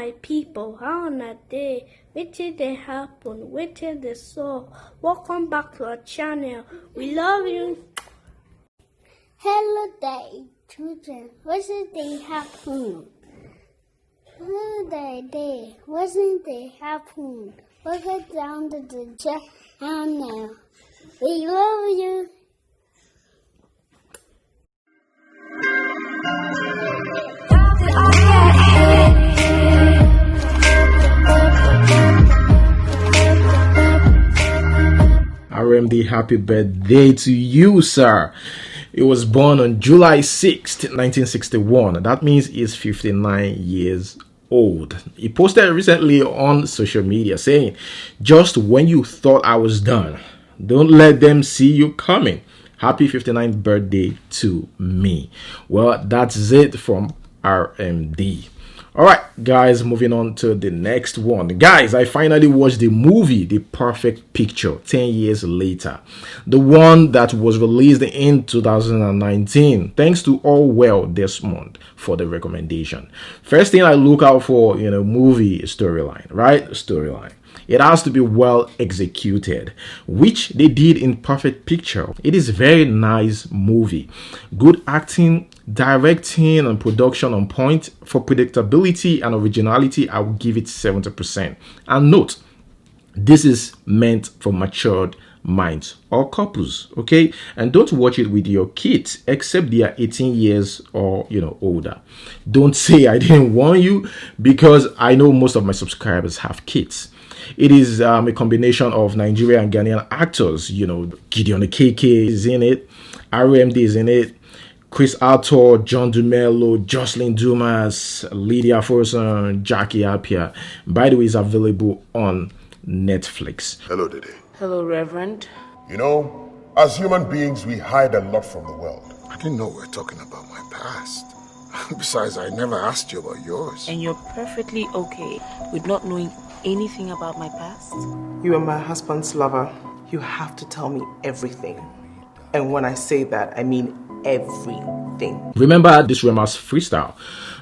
my people, how na day, wetin dey happen, wetin dey sup? Welcome back to our channel. We love you. Hello there, children. Wasn't they happen? Hello there, wasn't they happen? Welcome down to the channel. We love you. RMD, happy birthday to you, sir. He was born on July 6th, 1961. That means he's 59 years old. He posted recently on social media saying, "Just when you thought I was done, don't let them see you coming. Happy 59th birthday to me." Well, that's it from RMD. All right, guys, moving on to the next one. Guys, I finally watched the movie The Perfect Picture 10 years later. The one that was released in 2019. Thanks to All Well Desmond for the recommendation. First thing I look out for in a movie storyline, right? Storyline. It has to be well executed, which they did in Perfect Picture. It is a very nice movie. Good acting, directing, and production on point. For predictability and originality, I will give it 70%. And note, this is meant for matured minds or couples, okay? And don't watch it with your kids, except they are 18 years or older. Don't say I didn't warn you, because I know most of my subscribers have kids. It is a combination of Nigerian and Ghanaian actors. Gideon KK is in it, RMD is in it, Chris Arthur, John Dumelo, Jocelyn Dumas, Lydia Forson, Jackie Appiah. By the way, it's available on Netflix. Hello, Dede. Hello, Reverend. As human beings, we hide a lot from the world. I didn't know we were talking about my past. Besides, I never asked you about yours. And you're perfectly okay with not knowing anything about my past? You are my husband's lover. You have to tell me everything. And when I say that, I mean everything. Remember this Rema's freestyle,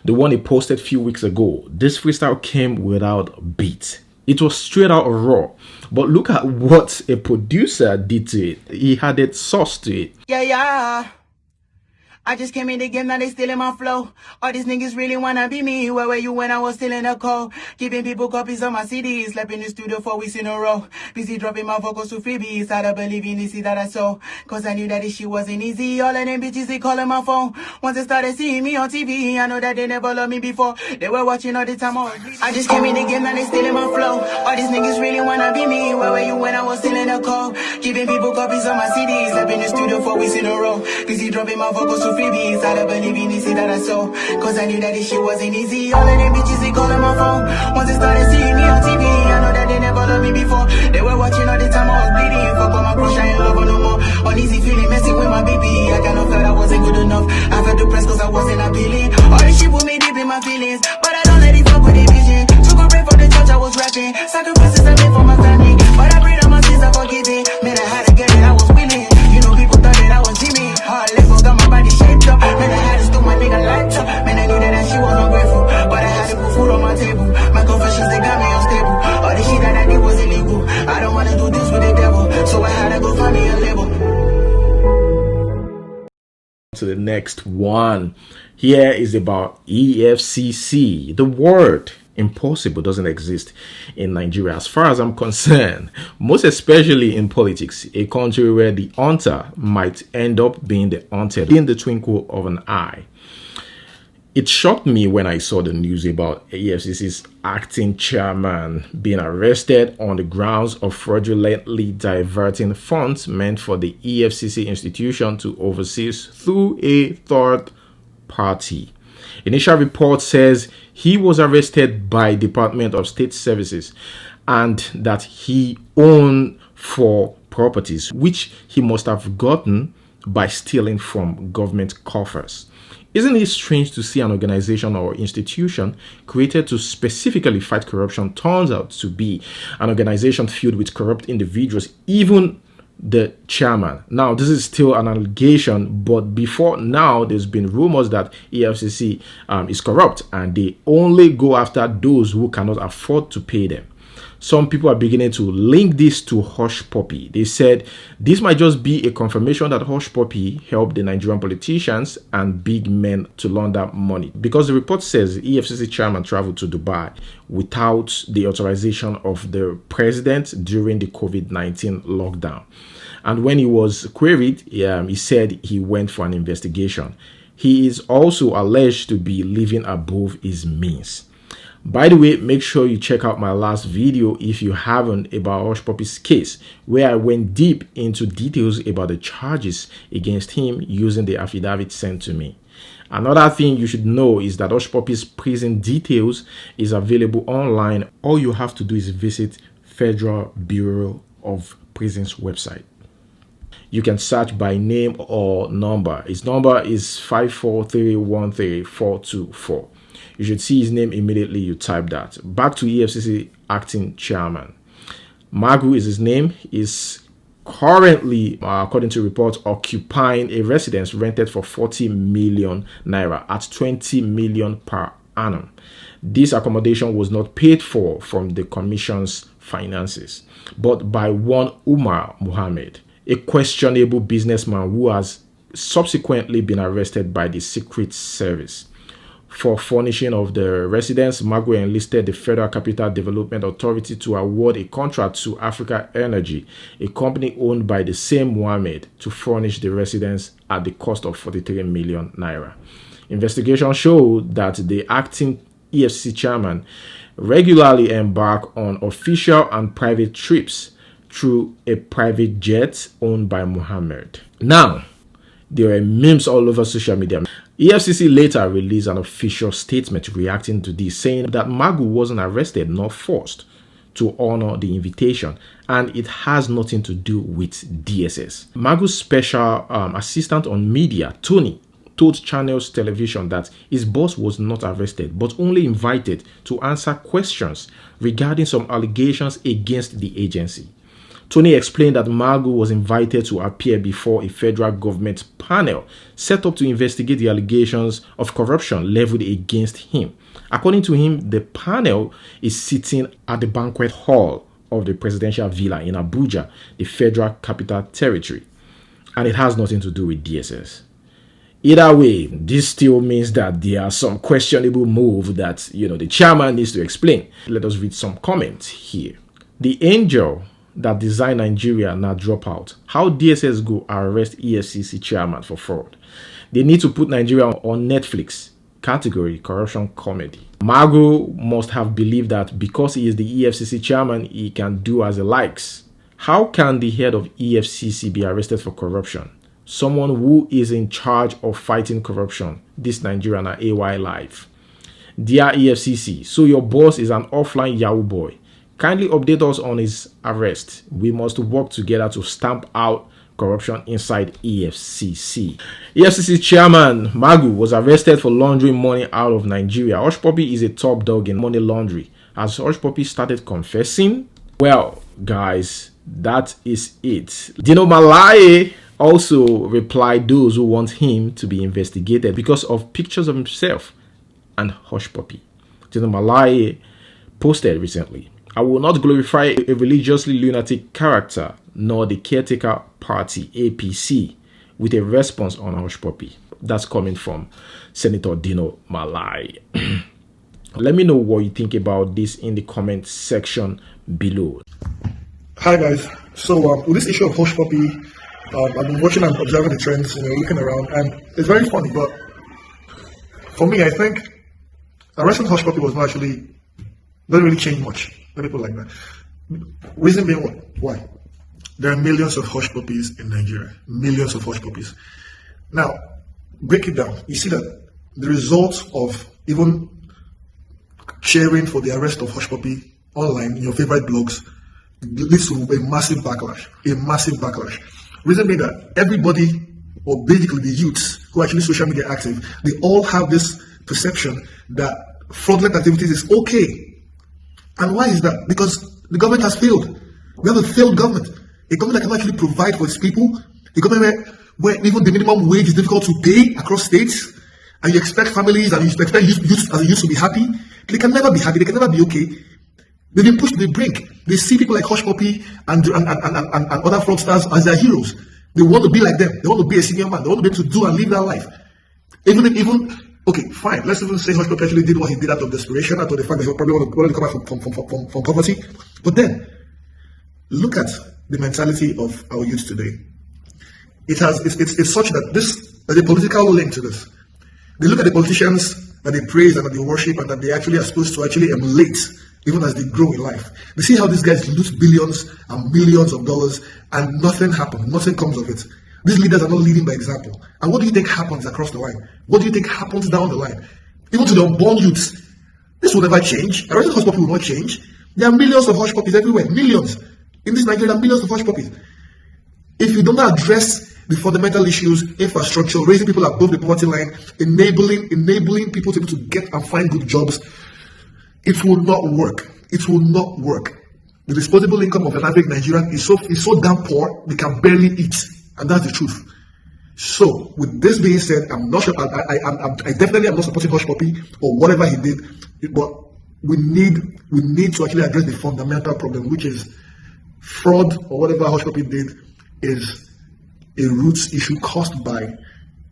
the one he posted a few weeks ago. This freestyle came without beat. It was straight out raw. But look at what a producer did to it. He added sauce to it. Yeah. I just came in the game, now they stealing my flow. All these niggas really wanna be me. Where were you when I was still in the cold? Giving people copies of my CDs. Slept in the studio 4 weeks in a row. Busy dropping my vocals to freebies. I don't believe in this that I saw. Cause I knew that this shit wasn't easy. All of them bitches, they calling my phone. Once they started seeing me on TV, I know that they never loved me before. They were watching all the time. I just came in the game, now they stealing my flow. All these niggas really wanna be me. Where were you when I was still in the cold? Giving people copies of my CDs. Slept in the studio 4 weeks in a row. Busy dropping my vocals to freebies. I don't believe in this that I saw. Cause I knew that this shit wasn't easy. All of them bitches, they calling my phone. Once they started seeing me on TV, I know that they never loved me before. They were watching all the time, I was bleeding. Fuck on my crush, I ain't love her no more. Uneasy feeling, messing with my baby. I kind of felt I wasn't good enough. I felt depressed cause I wasn't appealing. All this shit put me deep in my feelings, but I don't let it fuck with the vision. Took a break from the church, I was rapping. Sacrifices I made for my family, but I prayed on my sins, I forgiven. Man, I had to get it, I was willing. People thought that I was Jimmy. Hard labor got my body shaped up. Man, I had to steal my nigga laptop. Man, I knew that she was ungrateful, but I had to put food on my table. My confessions, they got me unstable. All the shit that I did was illegal. I don't wanna do this with the devil, so I had to go find me a label. To the next one. Here is about EFCC. The word impossible doesn't exist in Nigeria as far as I'm concerned, most especially in politics, a country where the hunter might end up being the hunted in the twinkle of an eye. It shocked me when I saw the news about EFCC's acting chairman being arrested on the grounds of fraudulently diverting funds meant for the EFCC institution to oversee through a third party. Initial report says he was arrested by Department of State Services and that he owned 4 properties, which he must have gotten by stealing from government coffers. Isn't it strange to see an organization or institution created to specifically fight corruption turns out to be an organization filled with corrupt individuals, even the chairman. Now, this is still an allegation, but before now, there's been rumors that EFCC is corrupt and they only go after those who cannot afford to pay them. Some people are beginning to link this to Hushpuppi. They said this might just be a confirmation that Hushpuppi helped the Nigerian politicians and big men to launder money, because the report says the EFCC chairman traveled to Dubai without the authorization of the president during the COVID-19 lockdown. And when he was queried, he said he went for an investigation. He is also alleged to be living above his means. By the way, make sure you check out my last video if you haven't about Hushpuppi's case, where I went deep into details about the charges against him using the affidavit sent to me. Another thing you should know is that Hushpuppi's prison details is available online. All you have to do is visit Federal Bureau of Prisons website. You can search by name or number. His number is 543134424. You should see his name immediately you type that. Back to EFCC acting chairman. Magu is his name. Is currently, according to reports, occupying a residence rented for 40 million naira at 20 million per annum. This accommodation was not paid for from the commission's finances, but by one Umar Muhammad, a questionable businessman who has subsequently been arrested by the Secret Service. For furnishing of the residence, Magu enlisted the Federal Capital Development Authority to award a contract to Africa Energy, a company owned by the same Mohammed, to furnish the residence at the cost of 43 million naira. Investigations show that the acting EFCC chairman regularly embarked on official and private trips through a private jet owned by Mohammed. Now, there are memes all over social media. EFCC later released an official statement reacting to this, saying that Magu wasn't arrested nor forced to honor the invitation, and it has nothing to do with DSS. Magu's special assistant on media, Tony, told Channels Television that his boss was not arrested but only invited to answer questions regarding some allegations against the agency. Tony explained that Magu was invited to appear before a federal government panel set up to investigate the allegations of corruption leveled against him. According to him, the panel is sitting at the banquet hall of the presidential villa in Abuja, the Federal Capital Territory, and it has nothing to do with DSS. Either way, this still means that there are some questionable moves that, the chairman needs to explain. Let us read some comments here. The angel that designed Nigeria now drop out. How DSS go arrest EFCC chairman for fraud? They need to put Nigeria on Netflix. Category corruption comedy. Magu must have believed that because he is the EFCC chairman, he can do as he likes. How can the head of EFCC be arrested for corruption? Someone who is in charge of fighting corruption. This Nigerian are AY live. Dear EFCC, so your boss is an offline Yahoo boy. Kindly update us on his arrest. We must work together to stamp out corruption inside EFCC. EFCC chairman Magu was arrested for laundering money out of Nigeria. Hushpuppi is a top dog in money laundering. Has Hushpuppi started confessing? Well, guys, that is it. Dino Malaye also replied those who want him to be investigated because of pictures of himself and Hushpuppi. Dino Malaye posted recently, I will not glorify a religiously lunatic character nor the caretaker party APC, with a response on Hushpuppi. That's coming from Senator Dino Malaye. Let me know what you think about this in the comment section below. Hi guys. So with this issue of Hushpuppi, I've been watching and observing the trends, looking around, and it's very funny. But for me, I think arresting Hushpuppi was not actually doesn't really change much. People like that. Reason being what? Why? There are millions of Hushpuppis in Nigeria. Millions of Hushpuppis. Now, break it down. You see that the result of even sharing for the arrest of Hushpuppi online in your favorite blogs leads to a massive backlash. A massive backlash. Reason being that everybody, or basically the youths who are actually social media active, they all have this perception that fraudulent activities is okay. And why is that? Because the government has failed. We have a failed government. A government that can actually provide for its people, a government where even the minimum wage is difficult to pay across states, and you expect families and you expect youth as a youth to be happy. They can never be happy. They can never be okay. They've been pushed to the brink. They see people like Hushpuppi and other fraudsters as their heroes. They want to be like them. They want to be a senior man. They want to be able to do and live that life. Okay, fine. Let's even say Hushpuppi actually did what he did out of desperation, out of the fact that he probably wanted to come out from poverty. But then, look at the mentality of our youth today. It's such that there's a political link to this. They look at the politicians that they praise and that they worship and that they actually are supposed to actually emulate even as they grow in life. They see how these guys lose billions and millions of dollars and nothing happens, nothing comes of it. These leaders are not leading by example. And what do you think happens across the line? What do you think happens down the line? Even to the unborn youths, this will never change. I reckon Hushpuppi will not change. There are millions of Hushpuppis everywhere. Millions. In this Nigeria, there are millions of Hushpuppis. If you don't address the fundamental issues, infrastructure, raising people above the poverty line, enabling people to be able to get and find good jobs, it will not work. It will not work. The disposable income of an average Nigerian is so damn poor they can barely eat, and that's the truth. So, with this being said, I'm not sure. I definitely am not supporting Hushpuppi or whatever he did, but we need to actually address the fundamental problem, which is fraud or whatever Hushpuppi did is a roots issue caused by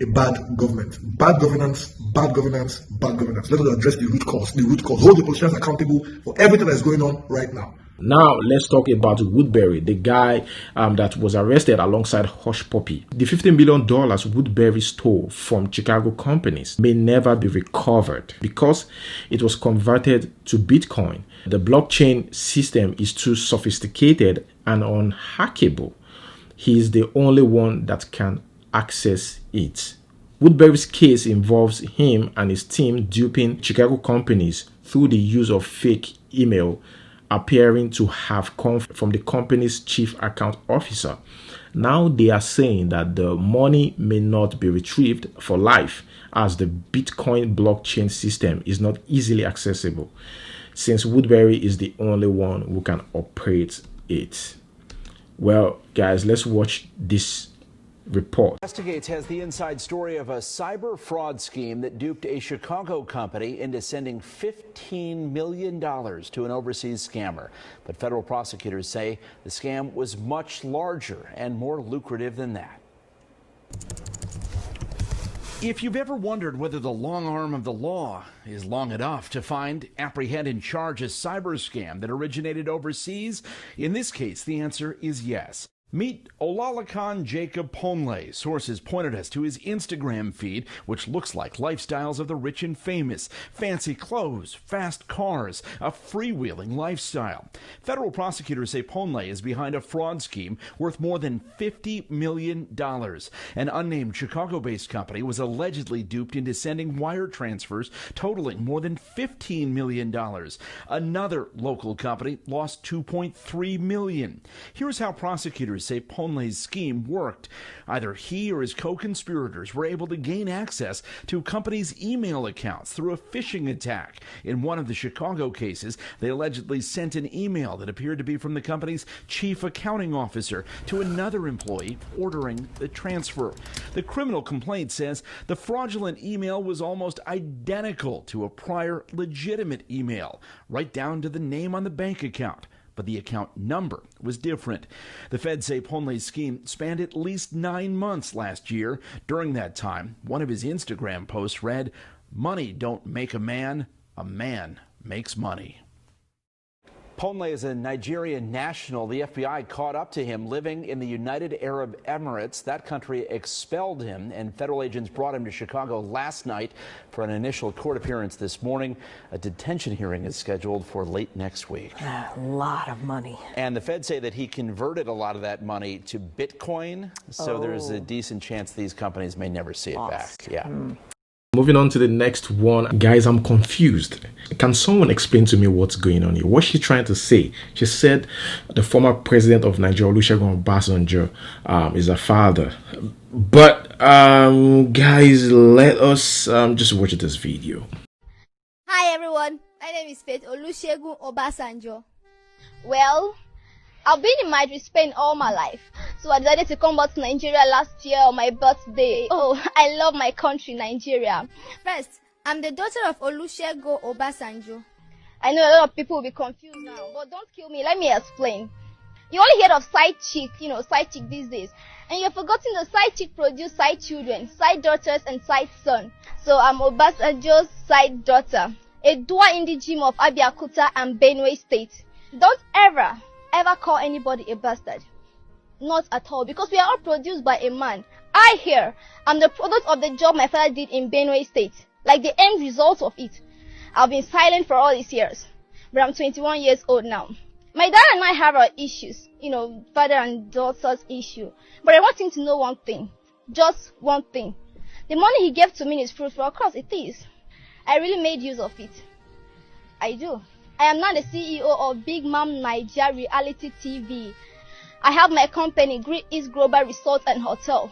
a bad government. Bad governance, bad governance, bad governance. Let us address the root cause. The root cause. Hold the politicians accountable for everything that's going on right now. Now, let's talk about Woodbury, the guy that was arrested alongside Hushpuppi. The $15 billion Woodbury stole from Chicago companies may never be recovered because it was converted to Bitcoin. The blockchain system is too sophisticated and unhackable. He is the only one that can access it. Woodbury's case involves him and his team duping Chicago companies through the use of fake email appearing to have come from the company's chief account officer. Now they are saying that the money may not be retrieved for life as the Bitcoin blockchain system is not easily accessible, since Woodbury is the only one who can operate it. Well, guys, let's watch this report. Investigates has the inside story of a cyber fraud scheme that duped a Chicago company into sending $15 million to an overseas scammer. But federal prosecutors say the scam was much larger and more lucrative than that. If you've ever wondered whether the long arm of the law is long enough to find, apprehend, and charge a cyber scam that originated overseas, in this case, the answer is yes. Meet Olalekan Jacob Ponle. Sources pointed us to his Instagram feed, which looks like lifestyles of the rich and famous. Fancy clothes, fast cars, a freewheeling lifestyle. Federal prosecutors say Ponle is behind a fraud scheme worth more than $50 million. An unnamed Chicago-based company was allegedly duped into sending wire transfers totaling more than $15 million. Another local company lost $2.3 million. Here's how prosecutors say Ponle's scheme worked. Either he or his co-conspirators were able to gain access to companies' email accounts through a phishing attack. In one of the Chicago cases, they allegedly sent an email that appeared to be from the company's chief accounting officer to another employee ordering the transfer. The criminal complaint says the fraudulent email was almost identical to a prior legitimate email, right down to the name on the bank account. But the account number was different. The feds say Ponle's scheme spanned at least 9 months last year. During that time, one of his Instagram posts read, "Money don't make a man makes money." Ponle is a Nigerian national. The FBI caught up to him living in the United Arab Emirates. That country expelled him, and federal agents brought him to Chicago last night for an initial court appearance this morning. A detention hearing is scheduled for late next week. A lot of money. And the feds say that he converted a lot of that money to Bitcoin, so there's a decent chance these companies may never see it back. Yeah. Moving on to the next one. Guys, I'm confused. Can someone explain to me what's going on here? What's she trying to say? She said the former president of Nigeria, Olusegun Obasanjo, is her father. But, guys, let us just watch this video. Hi, everyone. My name is Faith Olusegun Obasanjo. Well, I've been in Madrid, Spain all my life. So I decided to come back to Nigeria last year on my birthday. Oh, I love my country, Nigeria. First, I'm the daughter of Olusegun Obasanjo. I know a lot of people will be confused now, but don't kill me. Let me explain. You only hear of side chick, side chick these days. And you've forgotten the side chick produce side children, side daughters, and side son. So I'm Obasanjo's side daughter, a dual indigene of Abiakuta and Benue State. Don't ever call anybody a bastard. Not at all, because we are all produced by a man. I'm the product of the job my father did in Benue State, like the end result of it. I've been silent for all these years, but I'm 21 years old now. My dad and I have our issues, father and daughter's issue. But I want him to know one thing, just one thing. The money he gave to me is fruitful. Of course it is. I really made use of it. I do. I am now the CEO of Big Mom Nigeria Reality TV. I have my company, Great East Global Resort and Hotel,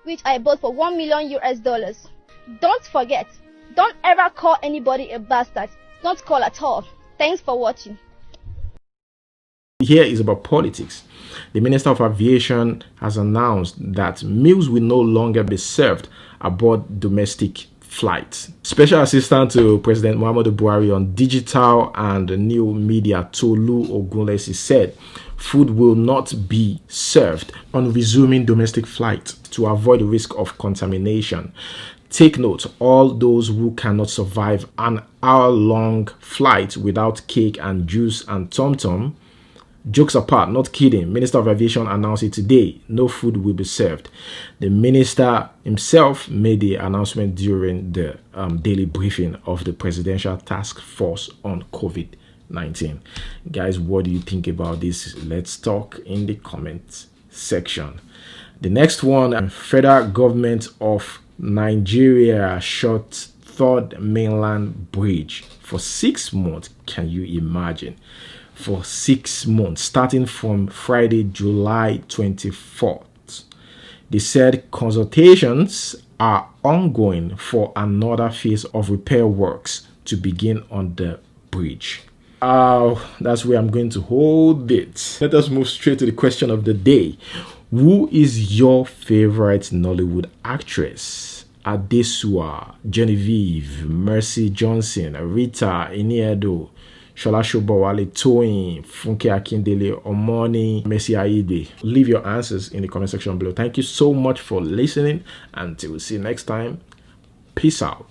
which I bought for $1 million US. Don't forget, don't ever call anybody a bastard. Don't call at all. Thanks for watching. Here is about politics. The Minister of Aviation has announced that meals will no longer be served aboard domestic flights. Special Assistant to President Muhammadu Buhari on Digital and New Media, Tolu Ogunlesi, said food will not be served on resuming domestic flights to avoid the risk of contamination. Take note, all those who cannot survive an hour-long flight without cake and juice and tom-tom. Jokes apart, not kidding, Minister of Aviation announced it today. No food will be served. The minister himself made the announcement during the daily briefing of the Presidential Task Force on COVID-19. Guys, what do you think about this? Let's talk in the comment section. The next one, federal government of Nigeria shut third mainland bridge for 6 months. Can you imagine? For 6 months, starting from Friday, July 24th. They said consultations are ongoing for another phase of repair works to begin on the bridge. That's where I'm going to hold it. Let us move straight to the question of the day. Who is your favorite Nollywood actress? Adesua, Genevieve, Mercy Johnson, Rita Iniedo, Shola Shobowale, Toyin, Funke Akindele, Omoni, Messi Aide. Leave your answers in the comment section below. Thank you so much for listening. Until we see you next time. Peace out.